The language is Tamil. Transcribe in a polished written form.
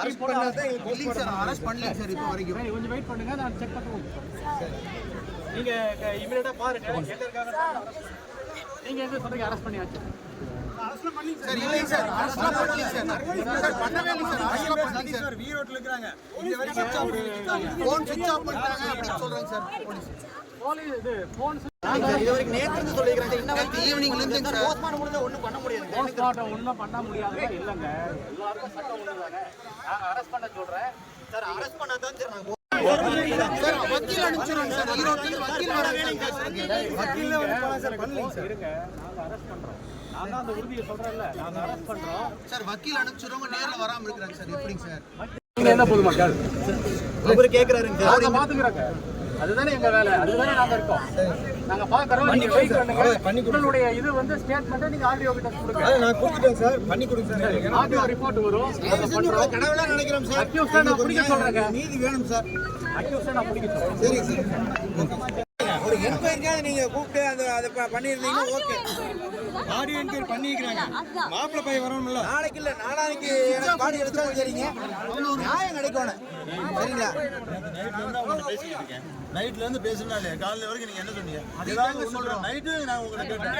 அரெஸ்ட் பண்ணல சார் இப்போ வரைக்கும். கொஞ்சம் வெயிட் பண்ணுங்க, நான் செக் பண்ணுவோம். நீங்க இமிடியேட்டா பாருங்க எங்க இருக்காங்க. நீங்க எங்க சொல்றீங்க அரெஸ்ட் பண்ணியாச்சு? சார் இல்லைங்க சார், அரெஸ்ட்லாம் பண்ணல சார். பண்ணவே இல்லை சார். அரெஸ்ட்லாம் பண்ணல சார். வீரோட்ல இருக்காங்க. இங்க வரைக்கும் ஃபோன் சுவிட்ச் ஆஃப் பண்ணிட்டாங்க அப்படி சொல்றாங்க சார் போலீஸ். இது ஃபோன் இது வரைக்கும் நேத்து இருந்து சொல்லிருக்காங்க. இன்னைக்கு ஈவினிங்ல இருந்து சார் போஸ்ட்மார்ட்டம் முடிஞ்சா ஒண்ணும் பண்ண முடியாது. போஸ்ட்மார்ட்டம் ஒண்ணும் பண்ண முடியாது இல்லங்க. எல்லாருக்கும் சட்டம் ஒண்ணுதானே. நான் அரெஸ்ட் பண்ண சொல்றேன் சார். அரெஸ்ட் பண்ணாதான் சார் நாங்க சார் வக்கீல் அனுப்பிச்சிரோம் சார். ஈரோட்ல வக்கீல் வர வேணுங்க சார். வக்கீல்ல வந்து போலாம் சார். பண்ணலங்க சார். இருங்க, நாங்க அரெஸ்ட் பண்றோம். நான் தான் அந்த உறுதியை சொல்றேன்ல, நாங்க அரெஸ்ட் பண்றோம் சார். வக்கீல் அனுப்பிச்சிரோங்க, நேர்ல வராம இருக்காங்க சார். எப்படிங்க சார்? நீங்க என்ன பொதுமக்கள் அவரு கேக்குறாருங்க சார். நாங்க பாத்துக்கிறோங்க. அதுதானே எங்க வேலை, அதுதானே நாங்க இருக்கோம். நாங்க பாக்குறோம். நீங்க வெயிட் பண்ணுங்க. உங்களுடைய இது வந்து ஸ்டேட்மென்ட் நீங்க ஆடியோ கிட்ட கொடுங்க. நான் கொடுத்துட்டேன் சார். பண்ணி கொடுங்க சார். ஆடியோ ரிப்போர்ட் வரும். நாங்க பண்றோம். கடவுளா நினைக்கிறோம் சார். அக்யூஸ்ட் நான் பிடிக்க சொல்றேங்க. நீதி வேணும் சார். அக்யூஸ்ட் நான் பிடிக்க சொல்றேன். சரி சார். ஒரு என்கொயரிக்காக நீங்க கூப்பிட்டு அதை பண்ணிருந்தீங்கன்னா ஓகே. ஆடியோ என்கொயரி பண்ணிக்கிறாங்க. மாப்பிள்ளை பையன் வரணும்ல. நாளைக்கு இல்ல நாளைக்கு எனக்கு பாடி எடுத்தாலும் சரிங்க. நியாயம் கிடைக்கணும் சரிங்களா? நைட்ல இருந்து பேசுனாலே காலையில வரைக்கும் நீங்க என்ன சொன்னீங்க? அதுதான் சொல்றேன். நைட்டு நான் உங்களை கேட்டேன்.